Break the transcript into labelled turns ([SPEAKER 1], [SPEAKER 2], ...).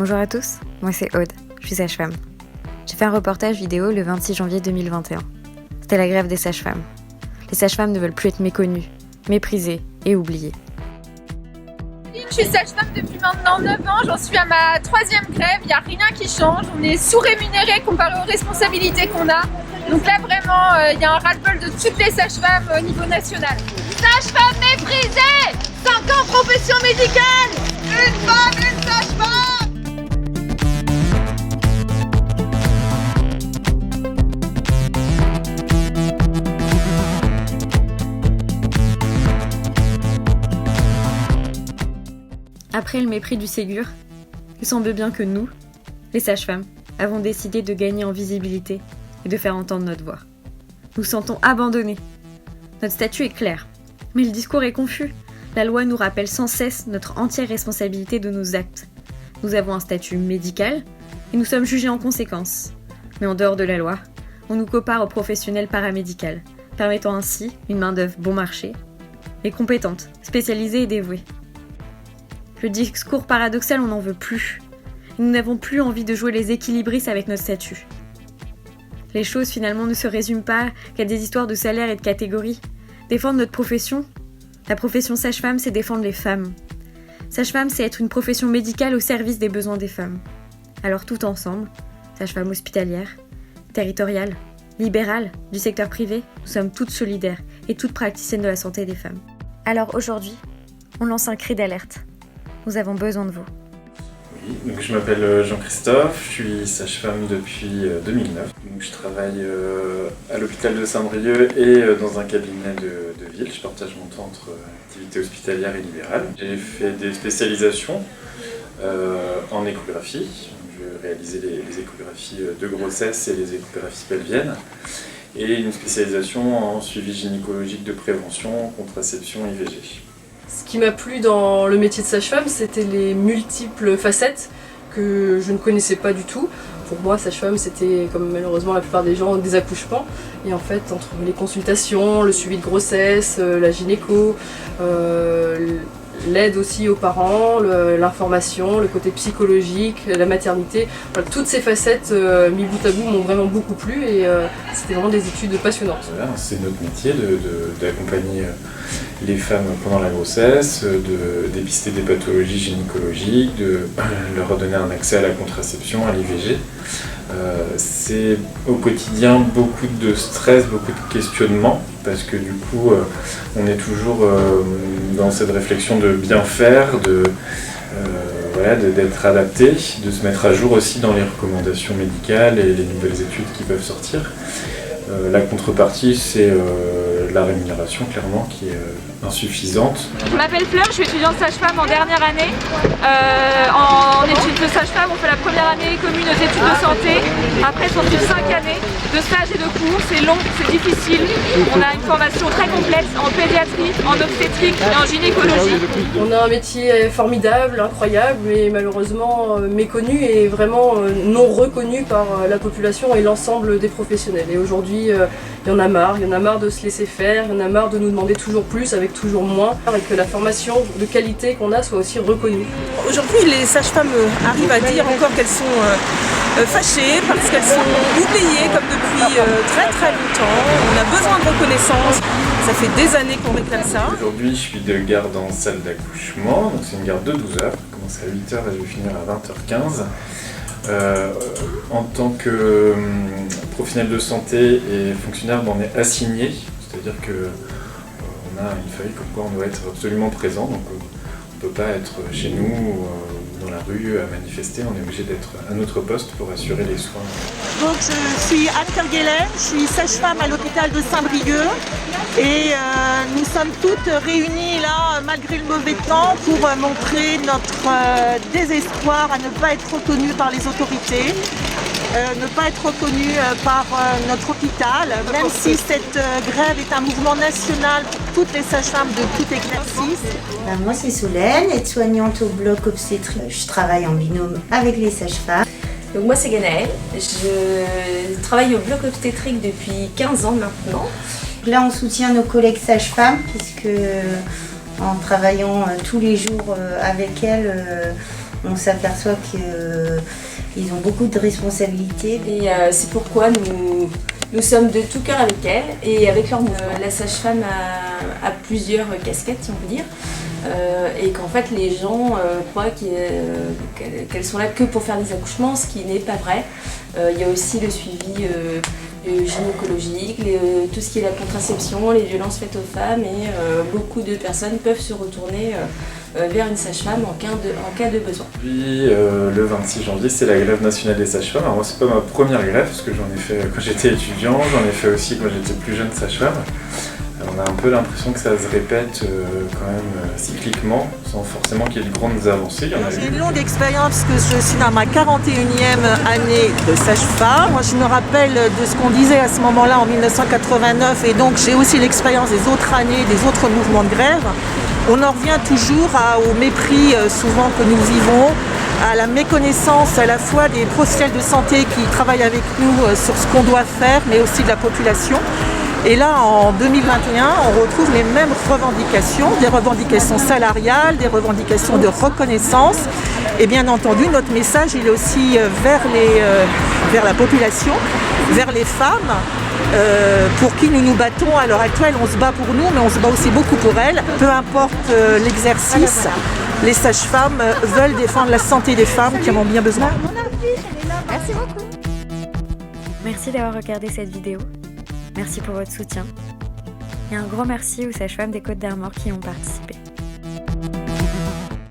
[SPEAKER 1] Bonjour à tous, moi c'est Aude, je suis sage-femme. J'ai fait un reportage vidéo le 26 janvier 2021. C'était la grève des sages-femmes. Les sages-femmes ne veulent plus être méconnues, méprisées et oubliées.
[SPEAKER 2] Je suis sage-femme depuis maintenant 9 ans, j'en suis à ma 3e grève, il n'y a rien qui change, on est sous-rémunérés comparé aux responsabilités qu'on a. Donc là vraiment, il y a un ras-le-bol de toutes les sages-femmes au niveau national. Sage-femme méprisée, 5 ans profession médicale, une femme, une sage-femme.
[SPEAKER 1] Après le mépris du Ségur, il semble bien que nous, les sages-femmes, avons décidé de gagner en visibilité et de faire entendre notre voix. Nous sentons abandonnés. Notre statut est clair, mais le discours est confus. La loi nous rappelle sans cesse notre entière responsabilité de nos actes. Nous avons un statut médical et nous sommes jugés en conséquence. Mais en dehors de la loi, on nous compare aux professionnels paramédicales, permettant ainsi une main-d'œuvre bon marché et compétente, spécialisée et dévouée. Le discours paradoxal, on n'en veut plus. Nous n'avons plus envie de jouer les équilibristes avec notre statut. Les choses finalement ne se résument pas qu'à des histoires de salaire et de catégories. Défendre notre profession, la profession sage-femme, c'est défendre les femmes. Sage-femme, c'est être une profession médicale au service des besoins des femmes. Alors tout ensemble, sage-femme hospitalière, territoriale, libérale, du secteur privé, nous sommes toutes solidaires et toutes praticiennes de la santé des femmes. Alors aujourd'hui, on lance un cri d'alerte. Nous avons besoin de vous.
[SPEAKER 3] Oui, donc je m'appelle Jean-Christophe, je suis sage-femme depuis 2009. Donc je travaille à l'hôpital de Saint-Brieuc et dans un cabinet de ville. Je partage mon temps entre activité hospitalière et libérale. J'ai fait des spécialisations en échographie. Je réalisais les échographies de grossesse et les échographies pelviennes. Et une spécialisation en suivi gynécologique de prévention, contraception IVG.
[SPEAKER 4] Ce qui m'a plu dans le métier de sage-femme, c'était les multiples facettes que je ne connaissais pas du tout. Pour moi, sage-femme, c'était, comme malheureusement la plupart des gens, des accouchements. Et en fait, entre les consultations, le suivi de grossesse, la gynéco, l'aide aussi aux parents, l'information, le côté psychologique, la maternité, voilà, toutes ces facettes mis bout à bout m'ont vraiment beaucoup plu et c'était vraiment des études passionnantes.
[SPEAKER 3] Voilà, c'est notre métier d'accompagner les femmes pendant la grossesse, de dépister des pathologies gynécologiques, de leur donner un accès à la contraception, à l'IVG. C'est au quotidien beaucoup de stress, beaucoup de questionnements, parce que du coup on est toujours dans cette réflexion de bien faire, d'être adapté, de se mettre à jour aussi dans les recommandations médicales et les nouvelles études qui peuvent sortir. La contrepartie, c'est la rémunération, clairement, qui est insuffisante.
[SPEAKER 2] Je m'appelle Fleur, je suis étudiante sage-femme en dernière année. En études de sage-femme, on fait la première année commune aux études de santé. Après, on suit 5 années de stage et de cours. C'est long, c'est difficile. On a une formation très complexe en pédiatrie, en obstétrique et en gynécologie.
[SPEAKER 4] On a un métier formidable, incroyable, mais malheureusement méconnu et vraiment non reconnu par la population et l'ensemble des professionnels. Et aujourd'hui, il y en a marre de se laisser faire, il y en a marre de nous demander toujours plus avec toujours moins, et que la formation de qualité qu'on a soit aussi reconnue.
[SPEAKER 5] Aujourd'hui, les sages-femmes arrivent à dire encore qu'elles sont fâchées parce qu'elles sont oubliées comme depuis très très longtemps. On a besoin de reconnaissance, ça fait des années qu'on réclame ça.
[SPEAKER 3] Aujourd'hui, je suis de garde en salle d'accouchement, donc c'est une garde de 12 heures, je commence à 8h et je vais finir à 20h15. En tant que professionnel de santé et fonctionnaire, on est assigné, c'est-à-dire qu'on a une feuille comme quoi on doit être absolument présent, donc on ne peut pas être chez nous ou dans la rue à manifester, on est obligé d'être à notre poste pour assurer les soins.
[SPEAKER 6] Donc je suis Anne Kerguelen, je suis sage-femme à l'hôpital de Saint-Brieuc et nous sommes toutes réunies là malgré le mauvais temps pour montrer notre désespoir à ne pas être reconnues par les autorités, ne pas être reconnues par notre hôpital, même si cette grève est un mouvement national pour toutes les sages-femmes de tout exercice.
[SPEAKER 7] Moi c'est Solène, aide-soignante au bloc obstétrique. Je travaille en binôme avec les sages-femmes.
[SPEAKER 8] Donc moi c'est Ganaëlle, je travaille au bloc obstétrique depuis 15 ans maintenant.
[SPEAKER 7] Là on soutient nos collègues sages-femmes puisque en travaillant tous les jours avec elles, On s'aperçoit qu'ils ont beaucoup de responsabilités.
[SPEAKER 8] Et c'est pourquoi nous sommes de tout cœur avec elles et avec leur mouvement. La sage-femme a plusieurs casquettes, si on peut dire, et qu'en fait les gens croient qu'elles sont là que pour faire des accouchements, ce qui n'est pas vrai. Il y a aussi le suivi gynécologique, tout ce qui est la contraception, les violences faites aux femmes, et beaucoup de personnes peuvent se retourner vers une sage-femme en cas de besoin.
[SPEAKER 3] Puis le 26 janvier, c'est la grève nationale des sages-femmes. Alors moi, c'est pas ma première grève, parce que j'en ai fait quand j'étais étudiant, j'en ai fait aussi quand j'étais plus jeune sage-femme. On a un peu l'impression que ça se répète quand même cycliquement, sans forcément qu'il y ait de grandes avancées.
[SPEAKER 6] J'ai une longue expérience, que je suis dans ma 41e année de sage-femme. Moi, je me rappelle de ce qu'on disait à ce moment-là en 1989, et donc j'ai aussi l'expérience des autres années, des autres mouvements de grève. On en revient toujours au mépris souvent que nous vivons, à la méconnaissance à la fois des professionnels de santé qui travaillent avec nous sur ce qu'on doit faire, mais aussi de la population. Et là, en 2021, on retrouve les mêmes revendications, des revendications salariales, des revendications de reconnaissance. Et bien entendu, notre message, il est aussi vers la population, vers les femmes, pour qui nous nous battons à l'heure actuelle. On se bat pour nous, mais on se bat aussi beaucoup pour elles. Peu importe l'exercice, les sages-femmes veulent défendre la santé des femmes qui en ont bien besoin.
[SPEAKER 2] Merci beaucoup.
[SPEAKER 1] Merci d'avoir regardé cette vidéo. Merci pour votre soutien. Et un grand merci aux sages-femmes des Côtes d'Armor qui ont participé.